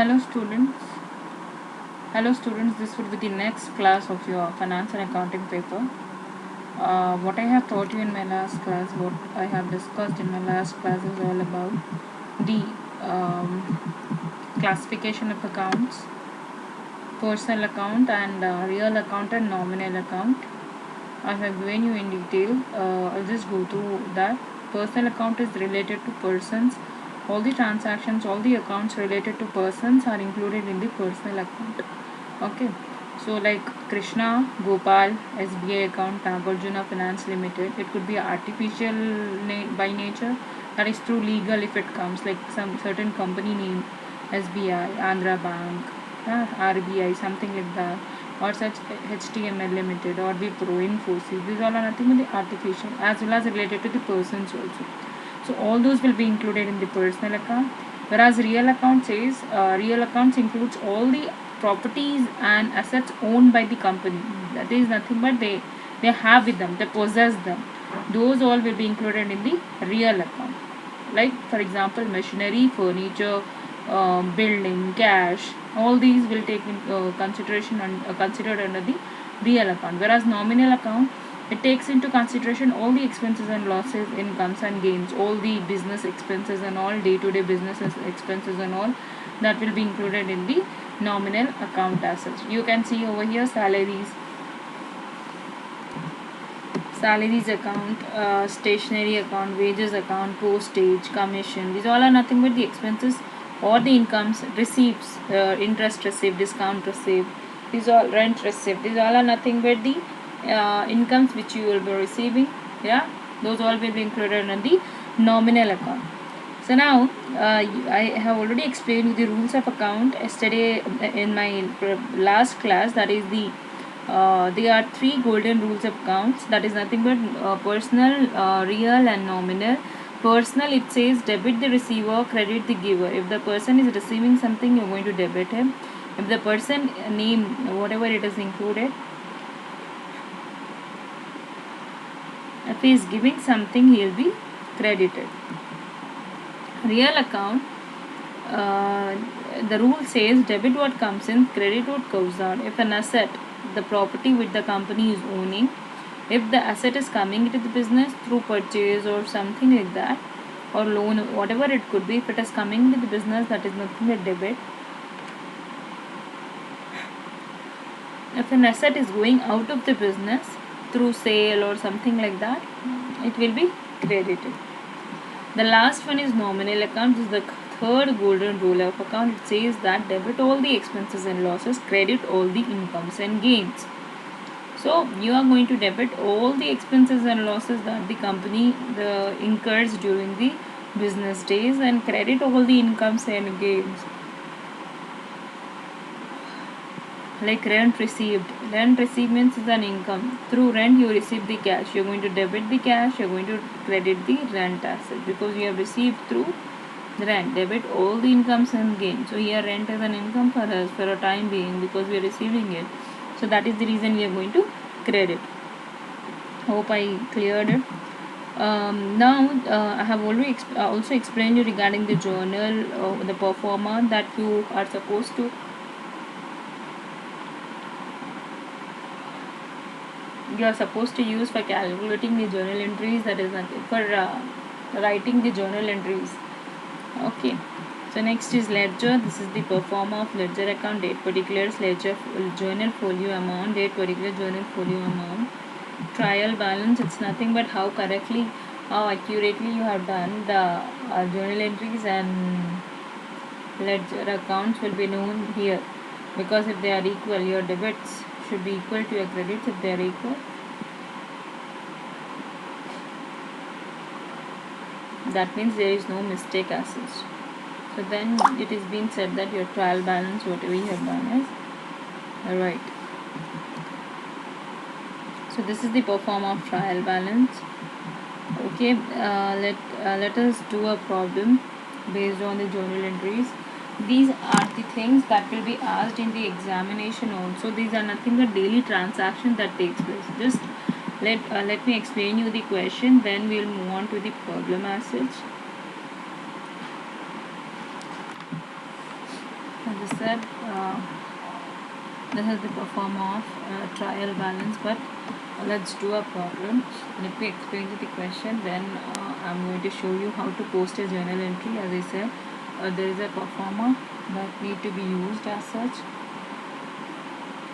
Hello students. Hello students, this will be the next class of your finance and accounting paper. What I have taught you in my last class, what I have discussed in my last class is all about the classification of accounts, personal account and real account and nominal account. I have given you in detail. I'll just go through that. Personal account is related to persons. All the transactions, all the accounts related to persons are included in the personal account. Okay, so like Krishna, Gopal, SBI account, Nagarjuna Finance Limited, it could be artificial by nature, that is through legal if it comes, like some certain company name, SBI, Andhra Bank, RBI, something like that, or such HTML Limited or Wipro, Infosys. These all are nothing but the artificial as well as related to the persons also. So all those will be included in the personal account. Whereas real account says real accounts includes all the properties and assets owned by the company. That is nothing but they have with them, they possess them. Those all will be included in the real account. Like for example, machinery, furniture, building, cash, all these will take in consideration and considered under the real account. Whereas nominal account, it takes into consideration all the expenses and losses, incomes and gains, all the business expenses and all day-to-day business expenses and all that will be included in the nominal account as such. You can see over here salaries account, stationery account, wages account, postage, commission. These all are nothing but the expenses or the incomes, receipts, interest received, discount received. These all rent received. These all are nothing but the incomes which you will be receiving. Yeah, those all will be included in the nominal account. So now I have already explained the rules of account yesterday in my last class. That is there are three golden rules of accounts. That is nothing but personal, real and nominal. Personal, it says debit the receiver, credit the giver. If the person is receiving something, you're going to debit him. If the person name, whatever it is included, if he is giving something, he will be credited. Real account, the rule says debit what comes in, credit what goes out. If an asset, the property which the company is owning, if the asset is coming into the business through purchase or something like that, or loan, whatever it could be, if it is coming into the business, that is nothing but debit. If an asset is going out of the business through sale or something like that, it will be credited. The last one is nominal account. This is the third golden rule of account. It says that debit all the expenses and losses, credit all the incomes and gains. So you are going to debit all the expenses and losses that the company incurs during the business days and credit all the incomes and gains. Like rent received. Rent received means is an income. Through rent you receive the cash. You're going to debit the cash, you're going to credit the rent asset because you have received through rent. Debit all the incomes and gains. So here rent is an income for us for a time being because we are receiving it. So that is the reason we are going to credit. Hope I cleared it. Now I have already also explained you regarding the journal, the performer that you are supposed to use for calculating the journal entries. That is nothing for writing the journal entries. Okay, so next is ledger. This is the performer of ledger account. Date particulars, ledger journal folio amount, date particular journal folio amount. Trial balance, it's nothing but how correctly, how accurately you have done the journal entries, and ledger accounts will be known here because if they are equal, your debits should be equal to your credits. If they are equal, that means there is no mistake as such. So then it is being said that your trial balance, whatever you have done, is right. So this is the perform of trial balance. Okay, let us do a problem based on the journal entries. These are the things that will be asked in the examination also. These are nothing but daily transactions that takes place. Just let me explain you the question, then we'll move on to the problem as such. said, this is the performer of trial balance, but let's do a problem. Let me explain you the question, then I'm going to show you how to post a journal entry. As I said, there is a performer that need to be used as such.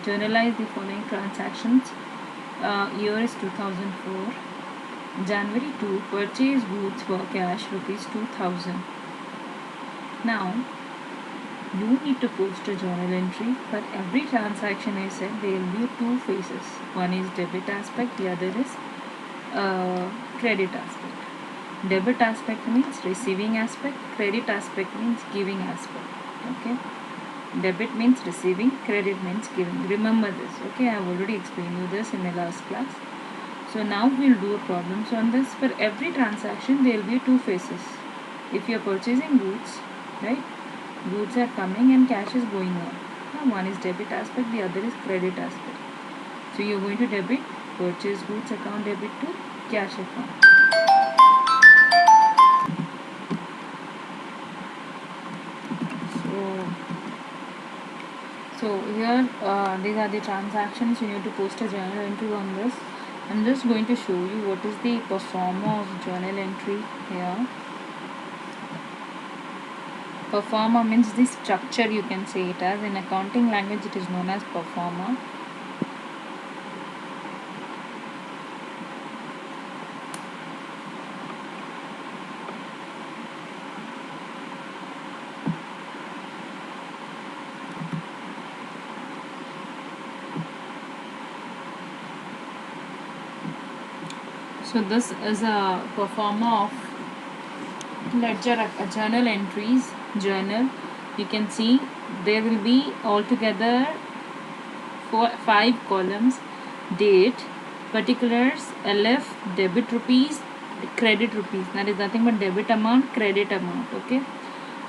Journalize the following transactions. Year is 2004. January 2, purchase goods for cash rupees 2000. Now you need to post a journal entry. For every transaction I said there will be two phases. One is debit aspect, the other is credit aspect. Debit aspect means receiving aspect, credit aspect means giving aspect. Okay, debit means receiving, credit means giving. Remember this. Okay, I have already explained you this in my last class. So now we'll do a problem. So on this, for every transaction there will be two phases. If you are purchasing goods, right, goods are coming and cash is going on. Now one is debit aspect, the other is credit aspect. So you are going to debit purchase goods account, debit to cash account. So here these are the transactions. You need to post a journal entry on this. I'm just going to show you what is the performer of journal entry here. Performer means the structure, you can say it as. In accounting language it is known as performer. So this is a performer of ledger journal entries. Journal, you can see there will be altogether 5 columns: date, particulars, LF, debit rupees, credit rupees. That is nothing but debit amount, credit amount. Okay,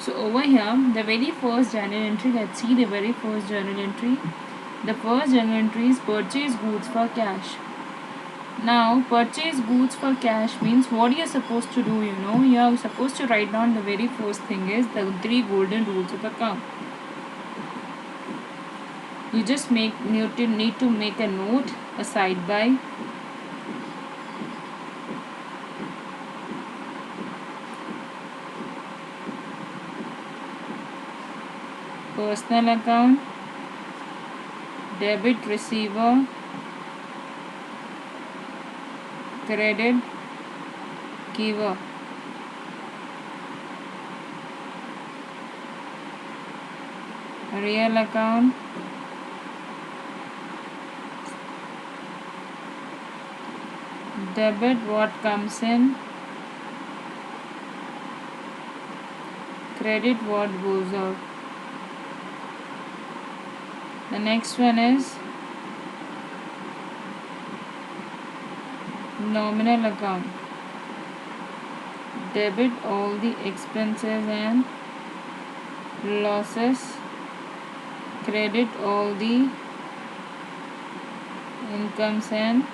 so over here the very first journal entry, let's see the very first journal entry. The first journal entry is purchase goods for cash. Now purchase goods for cash means what you are supposed to do, you are supposed to write down the very first thing is the 3 golden rules of account. You just need to make a note, a side by. Personal account, debit receiver, credit giver. Real account, debit what comes in, credit what goes out. The next one is nominal account, debit all the expenses and losses, credit all the incomes and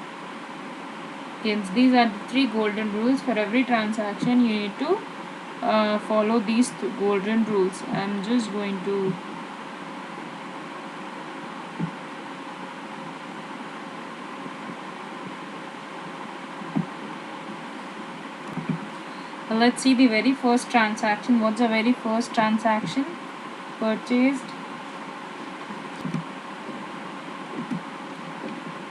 gains. These are the 3 golden rules. For every transaction you need to follow these golden rules. I'm just going to let's see the very first transaction. What's the very first transaction? Purchased.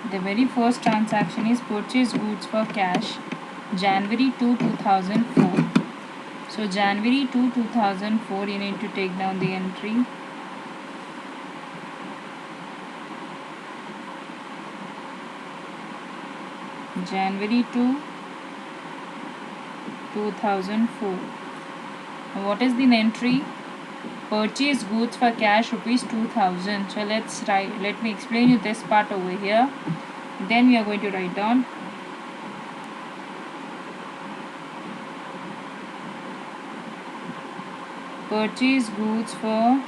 The very first transaction is purchase goods for cash, January 2, 2004. So January 2, 2004, you need to take down the entry. January 2, 2004. What is the entry? Purchase goods for cash rupees 2000. So let me explain you this part over here. Then we are going to write down purchase goods for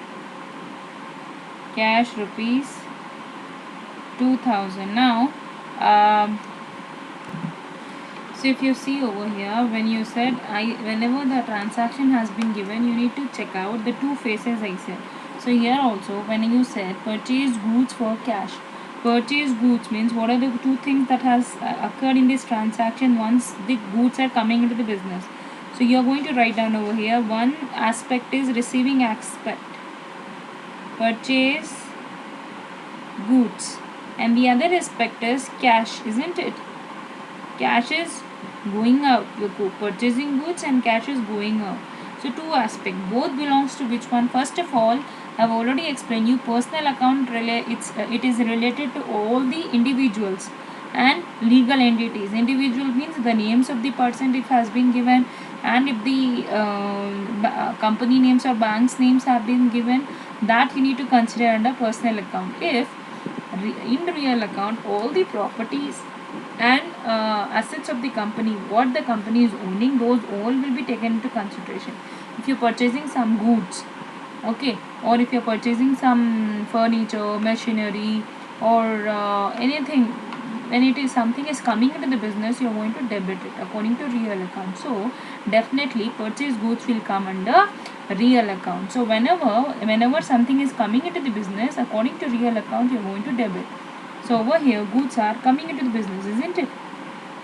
cash rupees 2000. Now so if you see over here, when you said whenever the transaction has been given, you need to check out the 2 phases I said. So here also when you said purchase goods for cash, purchase goods means what are the two things that has occurred in this transaction once the goods are coming into the business. So you are going to write down over here, one aspect is receiving aspect, purchase goods, and the other aspect is cash, isn't it? Cash is going out, you're purchasing goods and cash is going out. So two aspects, both belongs to which one? First of all, I've already explained you personal account it is related to all the individuals and legal entities. Individual means the names of the person if has been given, and if the company names or banks names have been given, that you need to consider under personal account. If in real account all the properties and assets of the company, what the company is owning, those all will be taken into consideration. If you're purchasing some goods, okay, or if you're purchasing some furniture, machinery, or anything, when it is something is coming into the business, you're going to debit it according to real account. So definitely purchase goods will come under real account. So whenever something is coming into the business, according to real account, you're going to debit. So over here goods are coming into the business, isn't it?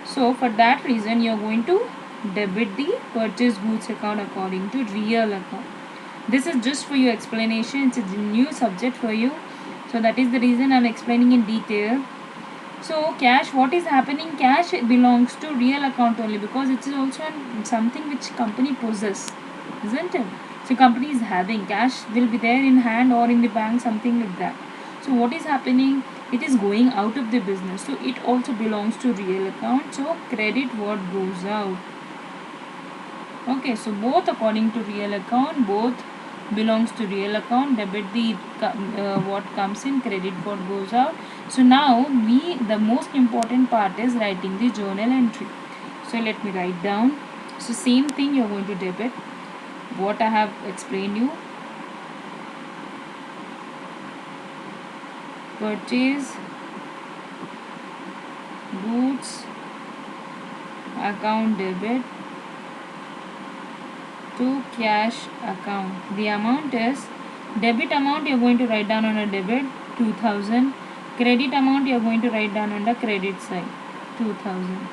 So for that reason you're going to debit the purchase goods account according to real account. This is just for your explanation, it's a new subject for you, so that is the reason I'm explaining in detail. So cash, what is happening, cash belongs to real account only because it is also something which company possess, isn't it? So company is having cash, will be there in hand or in the bank, something like that. So what is happening, it is going out of the business, so it also belongs to real account. So credit what goes out. Okay, so both according to real account, both belongs to real account, debit the what comes in, credit what goes out. So now the most important part is writing the journal entry. So let me write down. So same thing, you're going to debit what I have explained you, purchase goods account debit to cash account. The amount is, debit amount you're going to write down on a debit 2000, credit amount you're going to write down on the credit side 2000.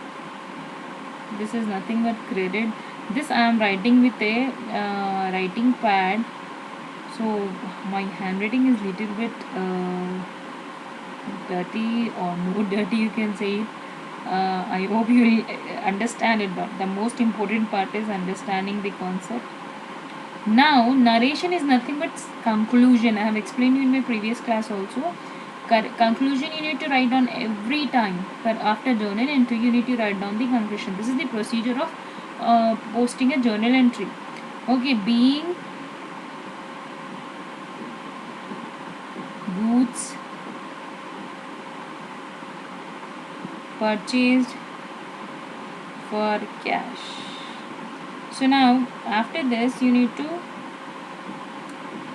This is nothing but credit. This I am writing with a writing pad, so my handwriting is little bit dirty or no dirty, you can say it. I hope you will understand it, but the most important part is understanding the concept. Now narration is nothing but conclusion. I have explained you in my previous class also. Conclusion you need to write down every time. But after journal entry you need to write down the conclusion. This is the procedure of posting a journal entry. Okay, being goods purchased for cash. So now after this you need to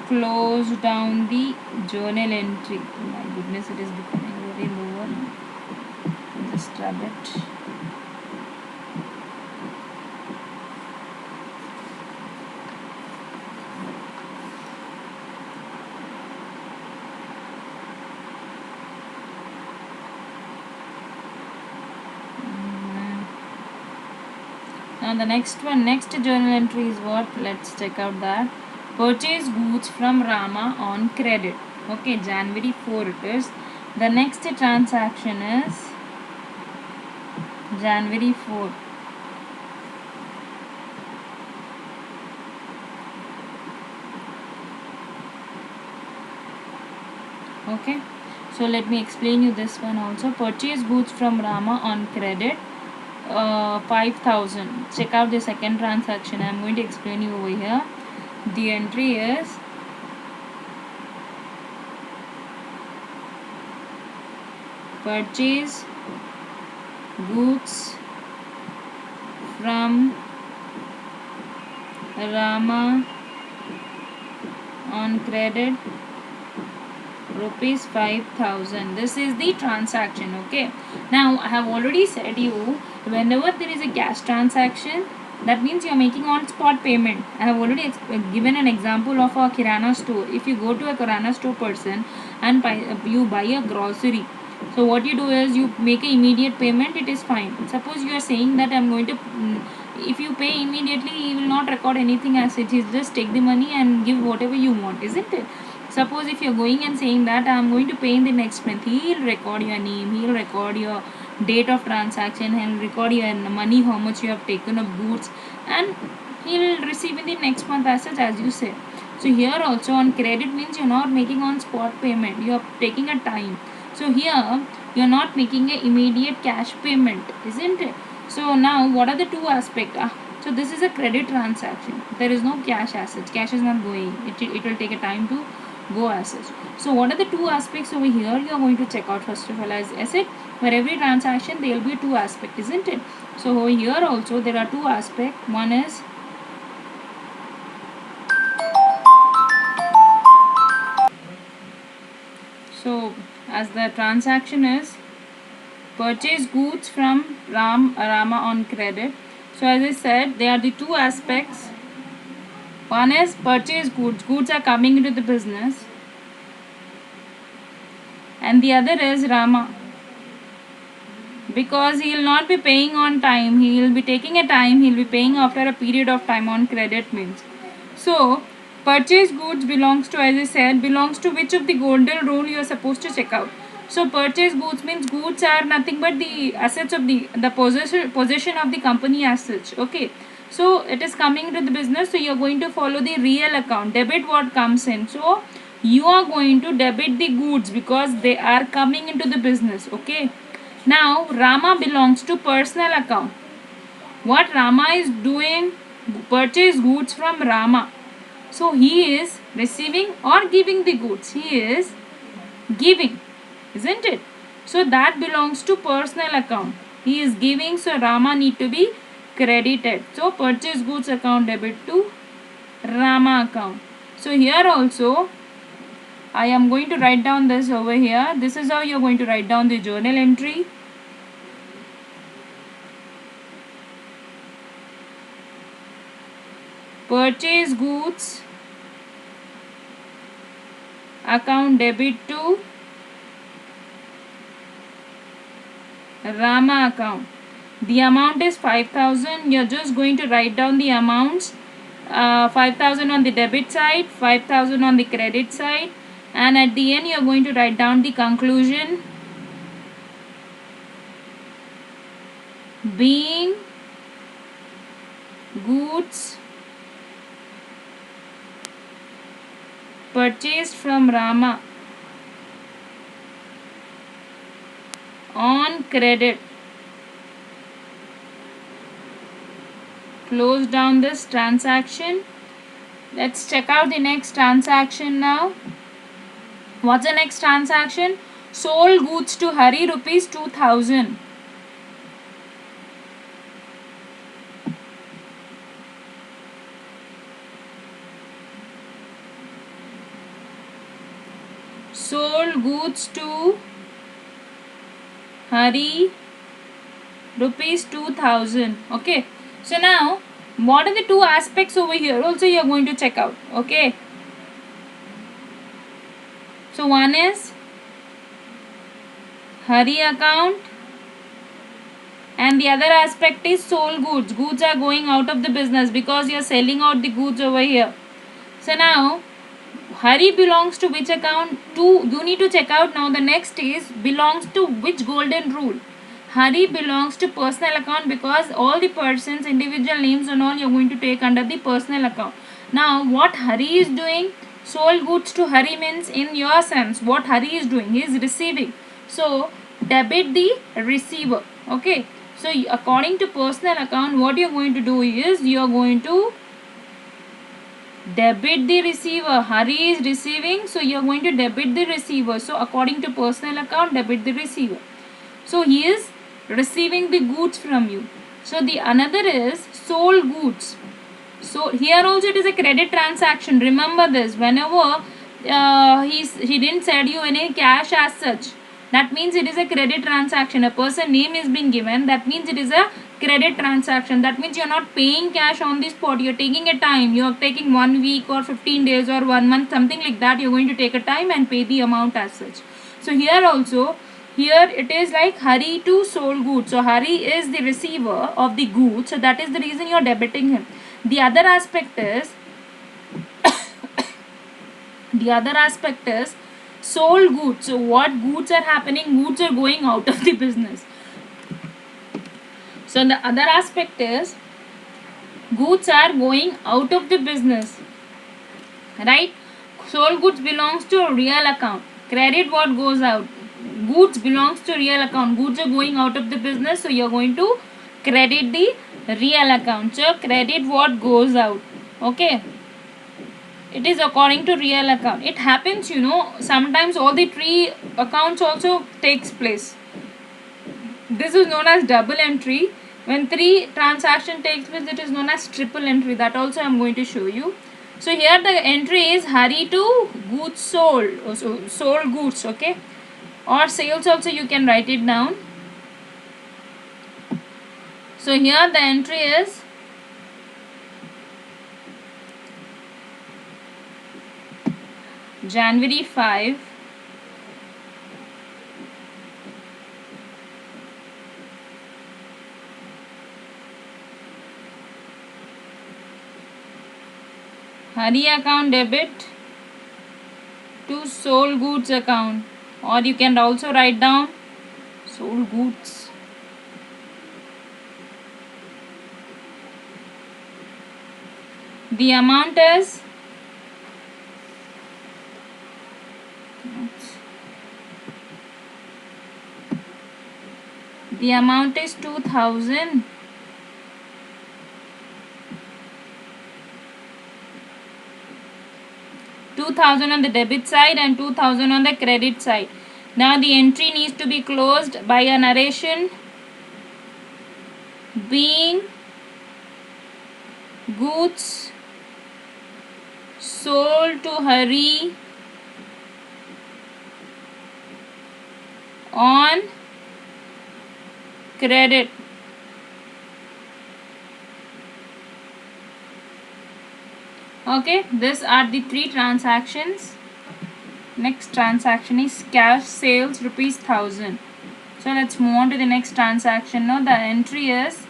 close down the journal entry. Oh my goodness, it is becoming very lower. Just rub it. Now the next journal entry is what? Let's check out that. Purchase goods from Rama on credit. Okay, January 4 it is. The next transaction is January 4. Okay, so let me explain you this one also. Purchase goods from Rama on credit 5000. Check out the second transaction. I am going to explain you over here. The entry is purchase goods from Rama on credit rupees 5000. This is the transaction. Okay, now I have already said you, whenever there is a cash transaction, That means you are making on spot payment. I have already given an example of a kirana store. If you go to a kirana store person and you buy a grocery, so what you do is you make an immediate payment, it is fine. Suppose you are saying that I'm going to if you pay immediately, he will not record anything as such. He'll just take the money and give whatever you want, isn't it? Suppose if you're going and saying that I'm going to pay in the next month, he'll record your name, he'll record your date of transaction, he'll record your money, how much you have taken of goods, and he'll receive in the next month as such, as you say. So here also on credit means you're not making on spot payment, you're taking a time. So here you're not making a immediate cash payment, isn't it? So now what are the two aspects? So this is a credit transaction. There is no cash as such. Cash is not going. It will take a time to go as such. So what are the two aspects over here you are going to check out? First of all, as I said, for every transaction there will be two aspects, isn't it? So over here also there are two aspects. One is so as the transaction is purchase goods from Rama on credit. So as I said, there are the two aspects. One is purchase goods. Goods are coming into the business. And the other is Rama. Because he will not be paying on time. He will be taking a time. He will be paying after a period of time on credit means. So purchase goods belongs to, as I said, belongs to which of the golden rule you are supposed to check out. So purchase goods means goods are nothing but the assets of the possession of the company as such. Okay. So it is coming to the business. So you are going to follow the real account. Debit what comes in. So you are going to debit the goods because they are coming into the business. Okay. Now Rama belongs to personal account. What Rama is doing, purchase goods from Rama. So he is receiving or giving the goods. He is giving, isn't it? So that belongs to personal account. He is giving, so Rama need to be credited. So purchase goods account debit to Rama account. So here also I am going to write down this over here. This is how you are going to write down the journal entry. Purchase goods account debit to Rama account. The amount is 5,000. You're just going to write down the amounts. 5,000 on the debit side, 5,000 on the credit side, and at the end you're going to write down the conclusion. Being goods purchased from Rama on credit. Close down this transaction. Let's check out the next transaction now. What's the next transaction? Sold goods to Hari rupees 2,000. Sold goods to Hari rupees 2,000. Okay. So now what are the two aspects over here also you are going to check out. Okay. So one is Hari account and the other aspect is sold goods. Goods are going out of the business because you are selling out the goods over here. So now Hari belongs to which account? You need to check out now. The next is belongs to which golden rule? Hari belongs to personal account because all the persons, individual names and all you are going to take under the personal account. Now what Hari is doing? Sold goods to Hari means in your sense what Hari is doing? He is receiving. So debit the receiver. Okay. So according to personal account what you are going to do is you are going to debit the receiver. Hari is receiving, so you are going to debit the receiver. So according to personal account, debit the receiver. So he is receiving the goods from you. So the another is sold goods. So here also it is a credit transaction. Remember this. Whenever he didn't send you any cash as such, that means it is a credit transaction. A person name is being given. That means it is a credit transaction. That means you're not paying cash on the spot, you're taking a time, you're taking 1 week or 15 days or 1 month, something like that. You're going to take a time and pay the amount as such. So here also, here it is like Hari to sold goods. So Hari is the receiver of the goods, so that is the reason you're debiting him. The other aspect is sold goods. So what goods are happening? Goods are going out of the business. So the other aspect is goods are going out of the business, right? Sold goods belongs to real account. Credit what goes out. Goods belongs to real account. Goods are going out of the business, so you're going to credit the real account. So credit what goes out. Okay. It is according to real account. It happens, sometimes all the three accounts also takes place. This is known as double entry. When three transaction takes place, it is known as triple entry. That also I am going to show you. So here the entry is Hari to goods sold. So sold goods, okay, or sales also you can write it down. So here the entry is January 5. Hari account debit to sold goods account, or you can also write down sold goods. The amount is the amount is 2000. On the debit side and 2000 on the credit side. Now the entry needs to be closed by a narration being goods sold to Hari on credit. Okay, these are the three transactions. Next transaction is cash sales ₹1000. So let's move on to the next transaction. Now the entry is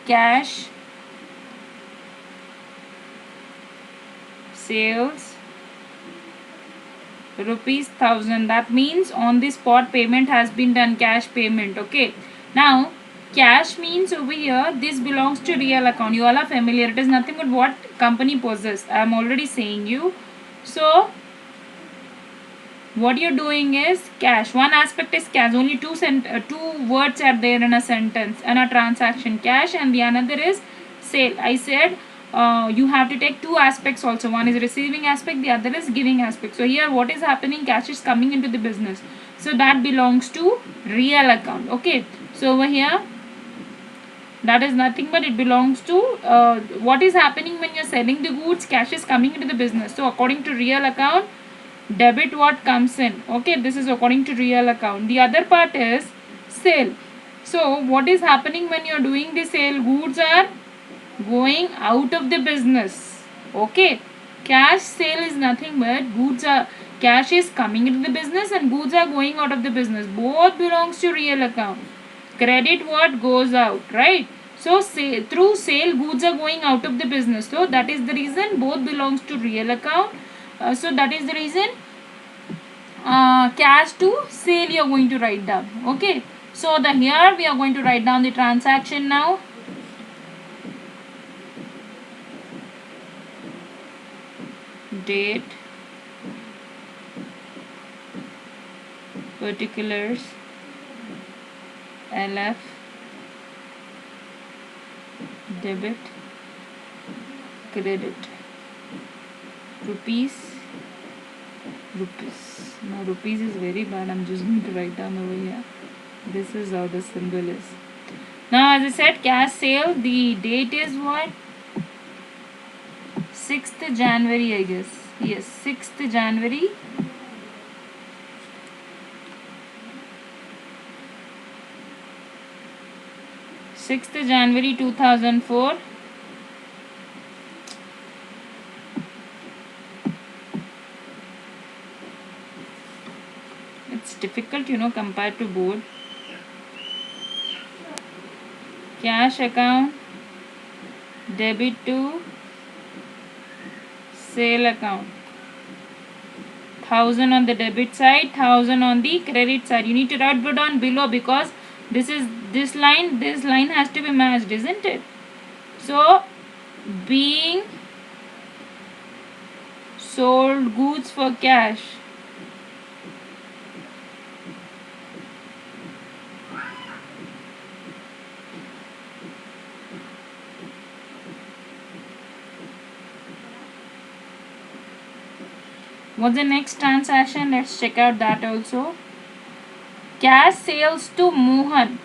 cash sales ₹1000. That means on the spot payment has been done, cash payment. Okay, now cash means over here this belongs to real account. You all are familiar, it is nothing but what company possess. I am already saying you. So what you're doing is cash. One aspect is cash. Only two words are there in a sentence and a transaction, cash, and the another is sale. I said you have to take two aspects also. One is receiving aspect, the other is giving aspect. So here what is happening? Cash is coming into the business, so that belongs to real account. Okay, so over here that is nothing but it belongs to what is happening when you're selling the goods. Cash is coming into the business, so according to real account, debit what comes in. Okay, this is according to real account. The other part is sale. So what is happening when you're doing the sale? Goods are going out of the business. Okay, cash sale is nothing but cash is coming into the business and goods are going out of the business. Both belongs to real account. Credit what goes out, right? So through sale goods are going out of the business, so that is the reason both belongs to real account. So that is the reason cash to sale you are going to write down. Okay, so here we are going to write down the transaction now. Date, particulars, LF, debit, credit, rupees. Now rupees is very bad. I'm just going to write down over here. This is how the symbol is. Now as I said, cash sale, the date is what? 6th January, I guess. Yes, 6th January. 6th January 2004. It's difficult, compared to board. Cash account, debit to sale account. 1000 on the debit side, 1000 on the credit side. You need to write down below because this line has to be matched, isn't it? So being sold goods for cash. What's the next transaction? Let's check out that also. Cash sales to Mohan,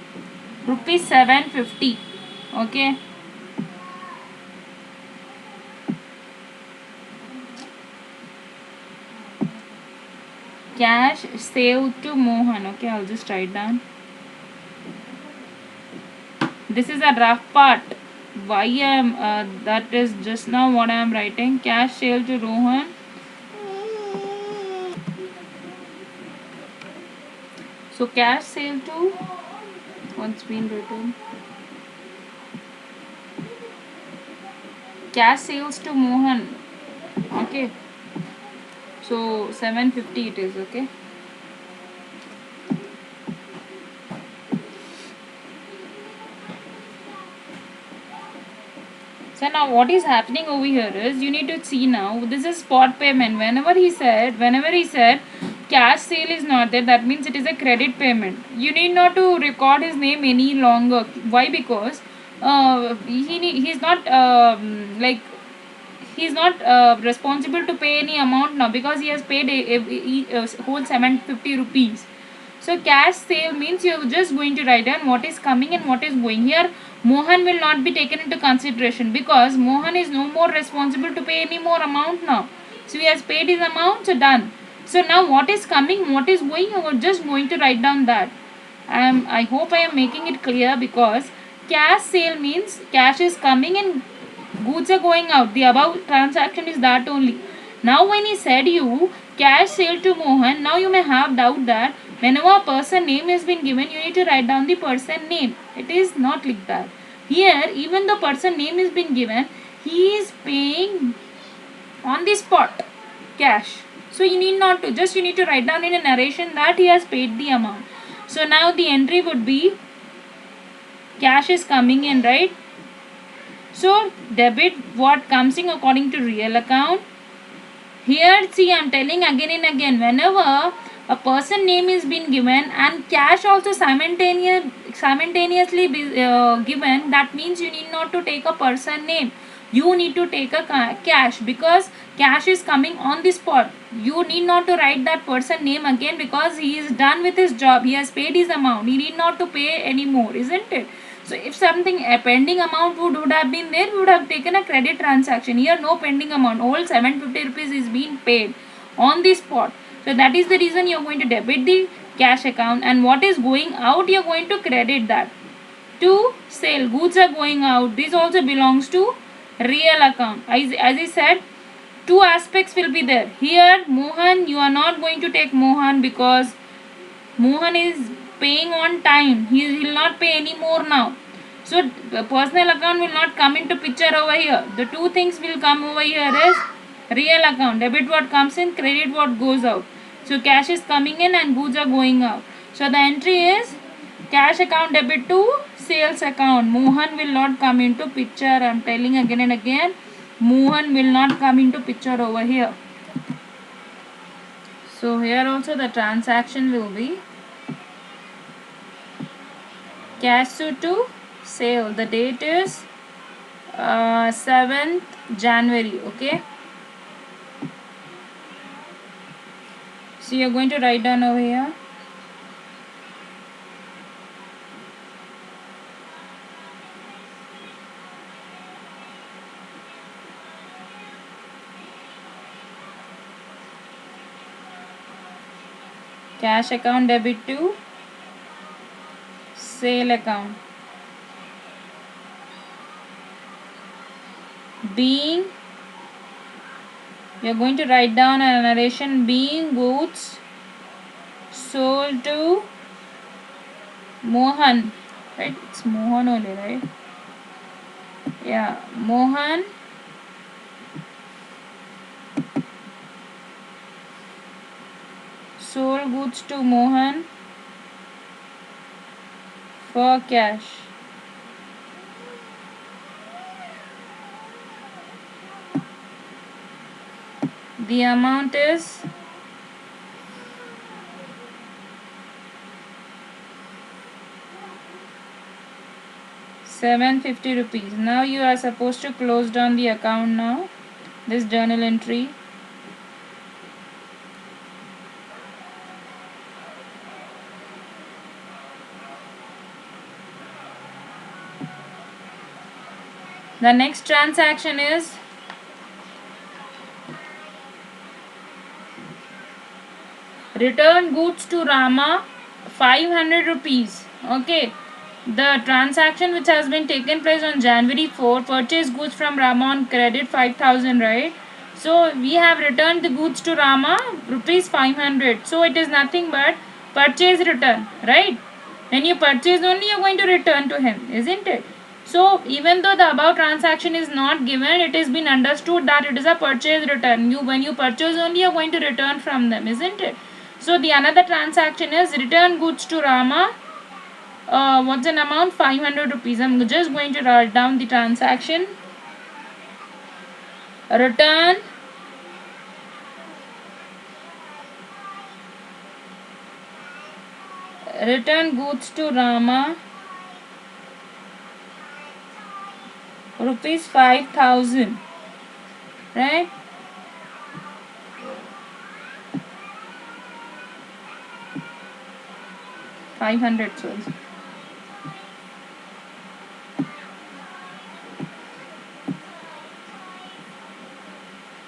rupees 750. Okay. Cash sale to Mohan. Okay, I'll just write down. This is a rough part. Why that is just now what I am writing. Cash sale to Rohan. So cash sale to what's been written. Cash sales to Mohan. Okay. So 750 it is. Okay. So now what is happening over here is you need to see now this is spot payment. Whenever he said cash sale is not there, that means it is a credit payment. You need not to record his name any longer. Why? Because he's not he's not responsible to pay any amount now because he has paid a whole 750 rupees. So cash sale means you're just going to write down what is coming and what is going. Here Mohan will not be taken into consideration because Mohan is no more responsible to pay any more amount now. So he has paid his amount, so done. So now what is coming, what is going, you're just going to write down that. I hope I am making it clear because cash sale means cash is coming and goods are going out. The above transaction is that only. Now when he said you cash sale to Mohan, now you may have doubt that whenever a person name has been given, you need to write down the person name. It is not like that. Here, even the person name has been given, he is paying on the spot cash. So you need not to, just you need to write down in a narration that he has paid the amount. So now the entry would be cash is coming in, right? So debit what comes in according to real account. Here see I am telling again and again, whenever a person name is been given and cash also simultaneously be given, that means you need not to take a person name. You need to take a cash because cash is coming on the spot. You need not to write that person name again because he is done with his job. He has paid his amount. He need not to pay anymore, isn't it? So if something a pending amount would have been there, we would have taken a credit transaction. Here no pending amount. All 750 rupees is being paid on the spot. So that is the reason you are going to debit the cash account, and what is going out you are going to credit that. To sale, goods are going out. This also belongs to real account. As I said, two aspects will be there. Here Mohan, you are not going to take Mohan because Mohan is paying on time. He will not pay any more now. So the personal account will not come into picture over here. The two things will come over here is real account. Debit what comes in, credit what goes out. So cash is coming in and goods are going out. So the entry is cash account debit to sales account. Mohan will not come into picture. I am telling again and again. Mohan will not come into picture over here. So here also the transaction will be cash to sale. The date is 7th January. Okay. So you are going to write down over here. Cash account debit to sale account. being, you're going to write down a narration, being goods sold to Mohan, right? It's Mohan only, right? Yeah, Mohan sold goods to Mohan for cash. The amount is ₹750. Now you are supposed to close down the account now. This journal entry. The next transaction is return goods to Rama, 500 rupees. Okay. The transaction which has been taken place on January 4, purchase goods from Rama on credit 5,000, right? So we have returned the goods to Rama rupees 500. So it is nothing but purchase return, right? When you purchase only, you are going to return to him, isn't it? So even though the above transaction is not given, it has been understood that it is a purchase return. When you purchase only, you are going to return from them, isn't it? So the another transaction is return goods to Rama. What's an amount? 500 rupees. I'm just going to write down the transaction. Return goods to Rama, rupees 5,000, right? $500, sorry.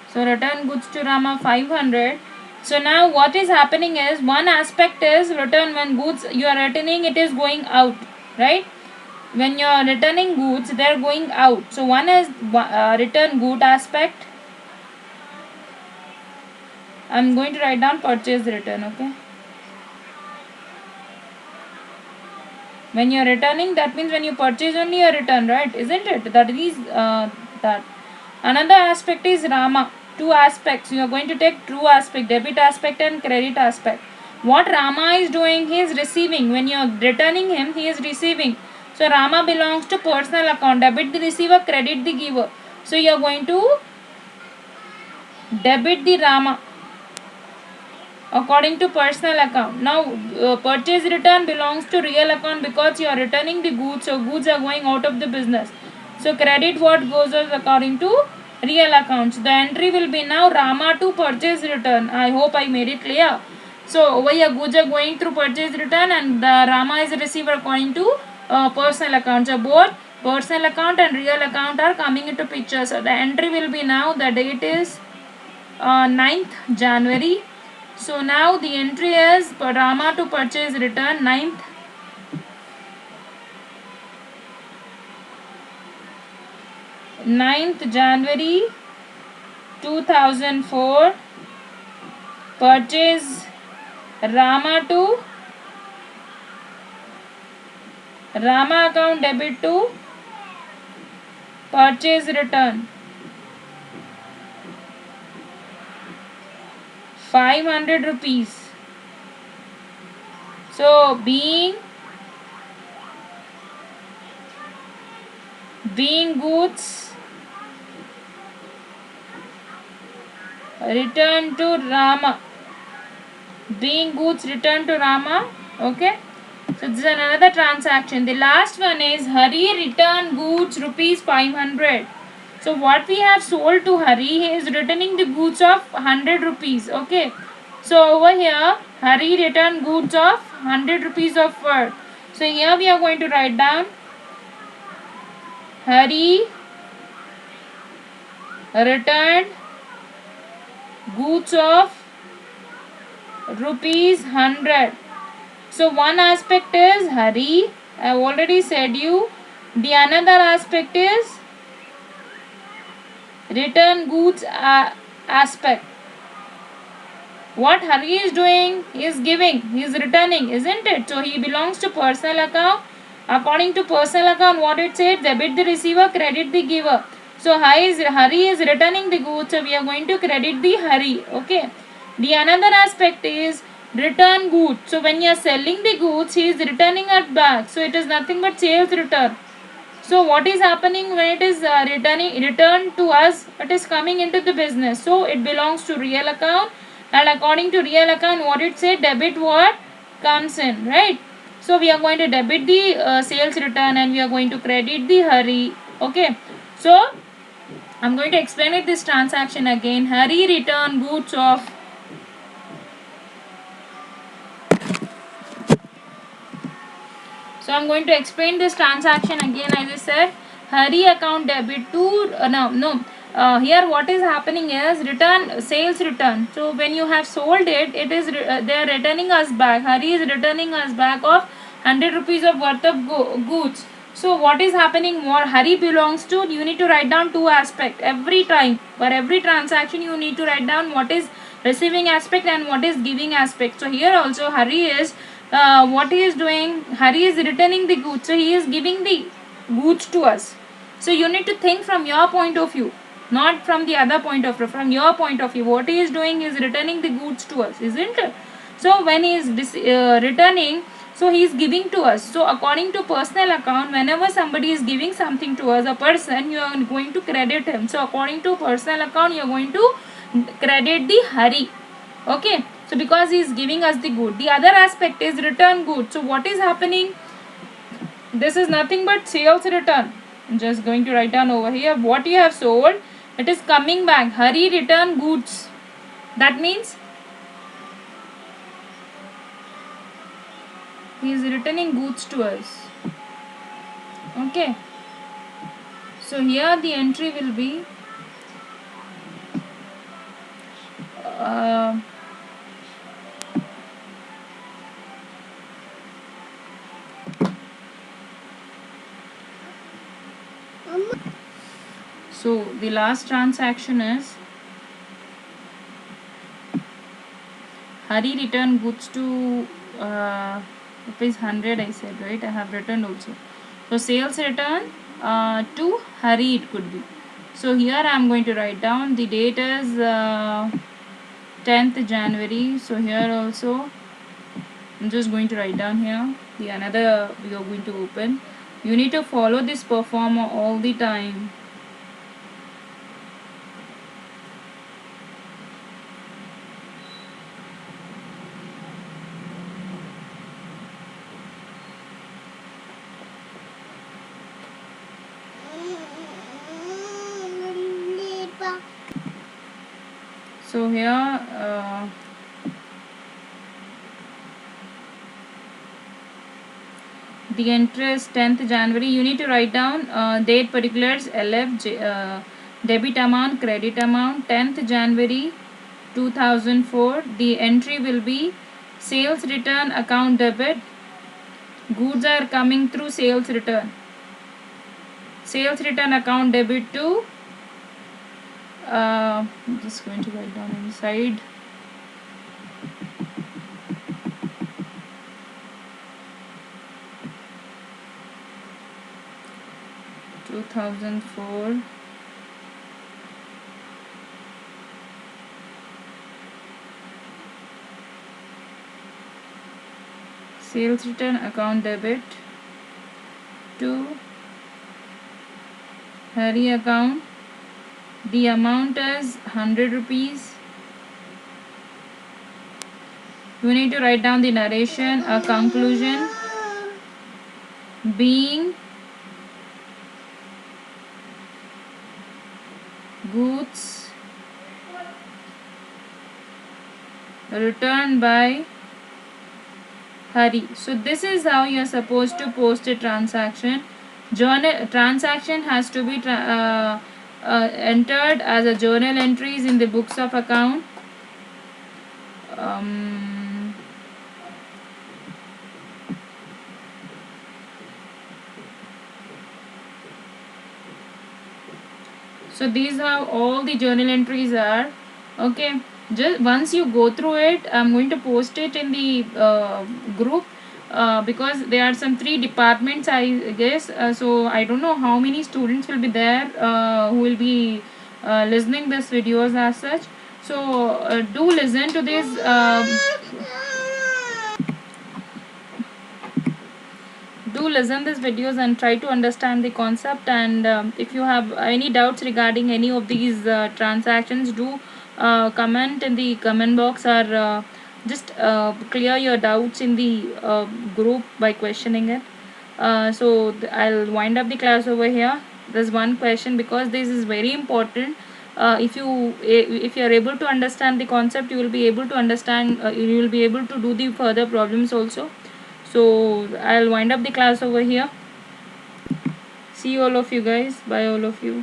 So return goods to Rama 500. So now what is happening is, one aspect is return, when goods you are returning, it is going out, right? When you are returning goods, they are going out. So one is return good aspect. I'm going to write down purchase return, okay? When you are returning, that means when you purchase only you return, right? Isn't it? That is that. Another aspect is Rama. Two aspects. You are going to take true aspect, debit aspect and credit aspect. What Rama is doing, he is receiving. When you are returning him, he is receiving. So Rama belongs to personal account. Debit the receiver, credit the giver. So you are going to debit the Rama according to personal account. Now purchase return belongs to real account because you are returning the goods, so goods are going out of the business. So credit what goes as according to real accounts. The entry will be now Rama to purchase return. I hope I made it clear. So over here goods are going through purchase return and the Rama is a receiver according to personal account. So both personal account and real account are coming into picture. So the entry will be now, the date is 9th January. So now the entry is Rama to purchase return 9th January 2004. Purchase Rama to Rama account debit to purchase return 500 rupees. So being goods return to Rama. Being goods return to Rama. Okay. So this is another transaction. The last one is Hari return goods rupees 500. So what we have sold to Hari, he is returning the goods of 100 rupees. Okay. So over here Hari return goods of 100 rupees of worth. So here we are going to write down Hari returned goods of rupees 100. So one aspect is Hari, I have already said you. The another aspect is Return goods aspect. What Hari is doing, he is giving, he is returning, isn't it? So he belongs to personal account. According to personal account, what it said, debit the receiver, credit the giver. So Hari is returning the goods, so we are going to credit the Hari. Okay. The another aspect is return goods. So when you are selling the goods, he is returning it back. So it is nothing but sales return. So what is happening when it is returned to us, it is coming into the business, so it belongs to real account. And according to real account, what it said, debit what comes in, right? So we are going to debit the sales return and we are going to credit the Hari. Okay, so I'm going to explain it this transaction again. Hari return goods of. So I'm going to explain this transaction again. As I said, Hari account debit to here what is happening is return sales return. So when you have sold it, it is they are returning us back. Hari is returning us back of 100 rupees of worth of goods. So what is happening more, Hari belongs to, you need to write down two aspects every time. For every transaction you need to write down what is receiving aspect and what is giving aspect. So here also Hari is what he is doing, Hari is returning the goods, so he is giving the goods to us. So you need to think from your point of view, not from the other point of view, from your point of view. What he is doing is returning the goods to us, isn't it? So when he is returning, so he is giving to us. So according to personal account, whenever somebody is giving something to us, a person, you are going to credit him. So according to personal account, you are going to credit the Hari. Okay, so because he is giving us the good, the other aspect is return good. So what is happening, this is nothing but sales return. I'm just going to write down over here what you have sold, it is coming back. Hari return goods, that means he is returning goods to us. Okay, so here the entry will be uh, so the last transaction is Hari return goods to rupees 100, I said, right? I have returned also. So sales return to Hari it could be. So here I am going to write down the date is 10th January. So here also I'm just going to write down here the another we are going to open. You need to follow this performer all the time. So here the interest 10th January, you need to write down date particulars, LF, debit amount, credit amount, 10th January 2004. The entry will be sales return account debit. Goods are coming through sales return. Sales return account debit to I'm just going to write down inside. Two 2004 sales return account debit to Hari account. The amount is 100 rupees. You need to write down the narration, a conclusion being goods returned by Hari. So this is how you are supposed to post a transaction. Transaction has to be entered as a journal entries in the books of account. So these are all the journal entries are. Okay, just once you go through it, I'm going to post it in the group, because there are some 3 departments, I guess. So I don't know how many students will be there who will be listening this videos as such. So do listen to this. Do listen these videos and try to understand the concept, and if you have any doubts regarding any of these transactions, do comment in the comment box, or just clear your doubts in the group by questioning it. So I'll wind up the class over here. There's one question, because this is very important. If you are able to understand the concept, you will be able to understand, you will be able to do the further problems also. So I'll wind up the class over here. See all of you guys. Bye all of you.